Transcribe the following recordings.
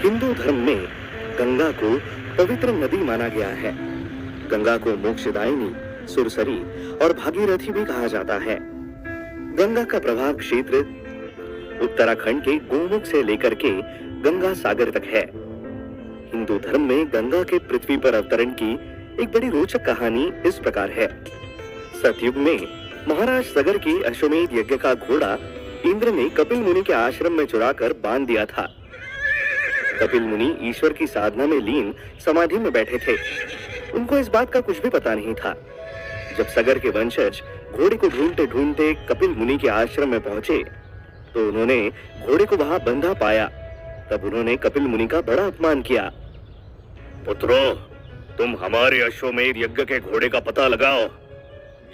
हिंदू धर्म में गंगा को पवित्र नदी माना गया है। गंगा को मोक्षदायिनी, सुरसरी और भागीरथी भी कहा जाता है। गंगा का प्रभाव क्षेत्र उत्तराखंड के गोमुख से लेकर के गंगा सागर तक है। हिंदू धर्म में गंगा के पृथ्वी पर अवतरण की एक बड़ी रोचक कहानी इस प्रकार है। सतयुग में महाराज सगर के अश्वमेध यज्ञ का घोड़ा इंद्र ने कपिल मुनि के आश्रम में चुराकर बांध दिया था। कपिल मुनि ईश्वर की साधना में लीन समाधि में बैठे थे। उनको इस बात का कुछ भी पता नहीं था। जब सगर के वंशज घोड़े को ढूंढते ढूंढते कपिल मुनि के आश्रम में पहुंचे तो उन्होंने घोड़े को वहां बंधा पाया। तब उन्होंने कपिल मुनि का बड़ा अपमान किया। पुत्रों, तुम हमारे अश्वमेध यज्ञ के घोड़े का पता लगाओ।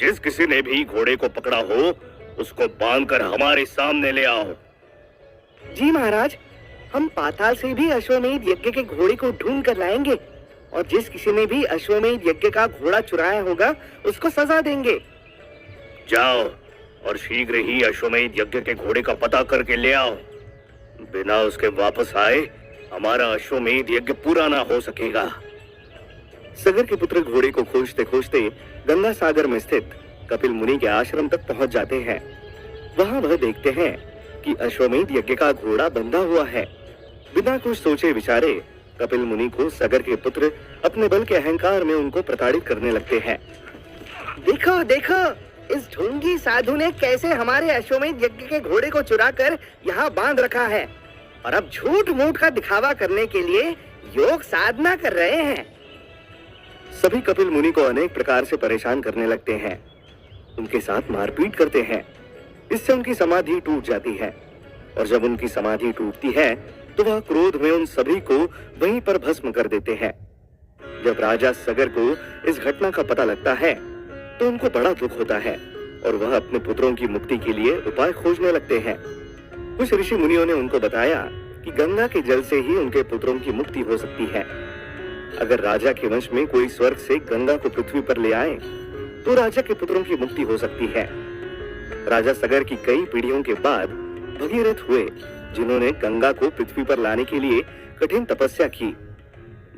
जिस किसी ने भी घोड़े को पकड़ा हो उसको बांधकर हमारे सामने ले आओ। जी महाराज, हम पाताल से भी अश्वमेध यज्ञ के घोड़े को ढूंढ कर लाएंगे और जिस किसी ने भी अश्वमेध यज्ञ का घोड़ा चुराया होगा उसको सजा देंगे। जाओ और शीघ्र ही अश्वमेध यज्ञ के घोड़े का पता करके ले आओ। बिना उसके वापस आए हमारा अश्वमेध यज्ञ पूरा ना हो सकेगा। सगर के पुत्र घोड़े को खोजते खोजते गंगा सागर में स्थित कपिल मुनि के आश्रम तक पहुंच जाते हैं। वहां वह देखते हैं कि अश्वमेध यज्ञ का घोड़ा बंधा हुआ है। बिना कुछ सोचे विचारे कपिल मुनि को सगर के पुत्र अपने बल के अहंकार में उनको प्रताड़ित करने लगते हैं। देखो देखो, इस ढोंगी साधु ने कैसे हमारे अश्वमेध यज्ञ के घोड़े को चुराकर यहाँ बांध रखा है और अब झूठ मूठ का दिखावा करने के लिए योग साधना कर रहे हैं। सभी कपिल मुनि को अनेक प्रकार से परेशान करने लगते हैं। उनके साथ मारपीट करते हैं। इससे उनकी समाधि टूट जाती है और जब उनकी समाधि टूटती है तो वह क्रोध में उन सभी को वहीं पर भस्म कर देते हैं। जब राजा सगर को इस घटना का पता लगता है तो उनको बड़ा दुख होता है और वह अपने पुत्रों की मुक्ति के लिए उपाय खोजने लगते हैं। कुछ ऋषि मुनियों ने उनको बताया कि गंगा के जल से ही उनके पुत्रों की मुक्ति हो सकती है। अगर राजा के वंश में कोई स्वर्ग से गंगा को पृथ्वी पर ले आए तो राजा के पुत्रों की मुक्ति हो सकती है। राजा सगर की कई पीढ़ियों के बाद भगीरथ हुए जिन्होंने गंगा को पृथ्वी पर लाने के लिए कठिन तपस्या की।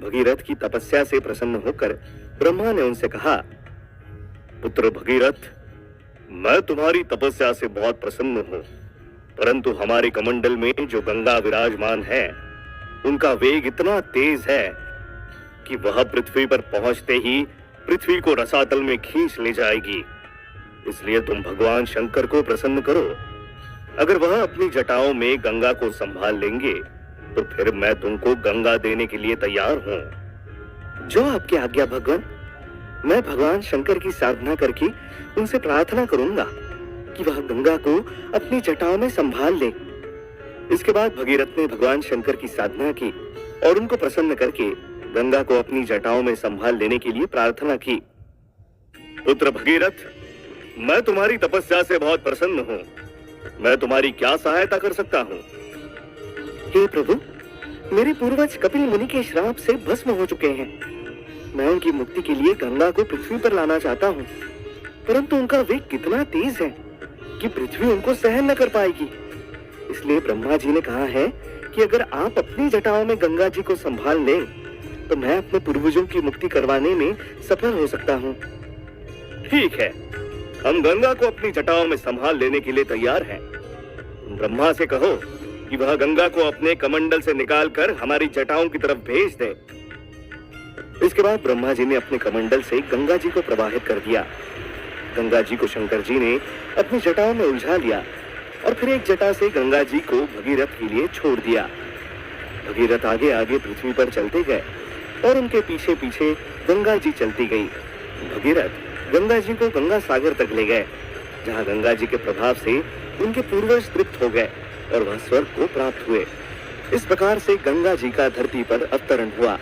भगीरथ की तपस्या से प्रसन्न होकर ब्रह्मा ने उनसे कहा, पुत्र भगीरथ, मैं तुम्हारी तपस्या से बहुत प्रसन्न हूँ, परंतु हमारे कमंडल में जो गंगा विराजमान है उनका वेग इतना तेज है कि वह पृथ्वी पर पहुंचते ही पृथ्वी को रसातल में खींच ले जाएगी। इसलिए तुम भगवान शंकर को प्रसन्न करो। अगर वह अपनी जटाओं में गंगा को संभाल लेंगे तो फिर मैं तुमको गंगा देने के लिए तैयार हूँ। जो आपकी आज्ञा भगवान। मैं भगवान शंकर की साधना करके उनसे प्रार्थना करूंगा कि वह गंगा को अपनी जटाओं में संभाल ले। इसके बाद भगीरथ ने भगवान शंकर की साधना की और उनको प्रसन्न करके गंगा को अपनी जटाओं में संभाल लेने के लिए प्रार्थना की। पुत्र भगीरथ, मैं तुम्हारी तपस्या से बहुत प्रसन्न हूँ। मैं तुम्हारी क्या सहायता कर सकता हूँ? हे प्रभु, मेरे पूर्वज कपिल मुनि के श्राप से भस्म हो चुके हैं। मैं उनकी मुक्ति के लिए गंगा को पृथ्वी पर लाना चाहता हूँ, परंतु उनका वेग कितना तेज है कि पृथ्वी उनको सहन न कर पाएगी। इसलिए ब्रह्मा जी ने कहा है कि अगर आप अपनी जटाओं में गंगा जी को संभाल लें तो मैं अपने पूर्वजों की मुक्ति करवाने में सफल हो सकता हूँ। ठीक है, हम गंगा को अपनी जटाओं में संभाल लेने के लिए तैयार हैं। ब्रह्मा से कहो कि वह गंगा को अपने कमंडल से निकालकर हमारी जटाओं की तरफ भेज दे। इसके बाद ब्रह्मा जी ने अपने कमंडल से गंगा जी को प्रवाहित कर दिया। गंगा जी को शंकर जी ने अपनी जटाओं में उलझा लिया और फिर एक जटा से गंगा जी को भगीरथ के लिए छोड़ दिया। भगीरथ आगे आगे पृथ्वी पर चलते गए और उनके पीछे पीछे गंगा जी चलती गई। भगीरथ गंगा जी को गंगा सागर तक ले गए, जहाँ गंगा जी के प्रभाव से उनके पूर्वज तृप्त हो गए और वह स्वर्ग को प्राप्त हुए। इस प्रकार से गंगा जी का धरती पर अवतरण हुआ।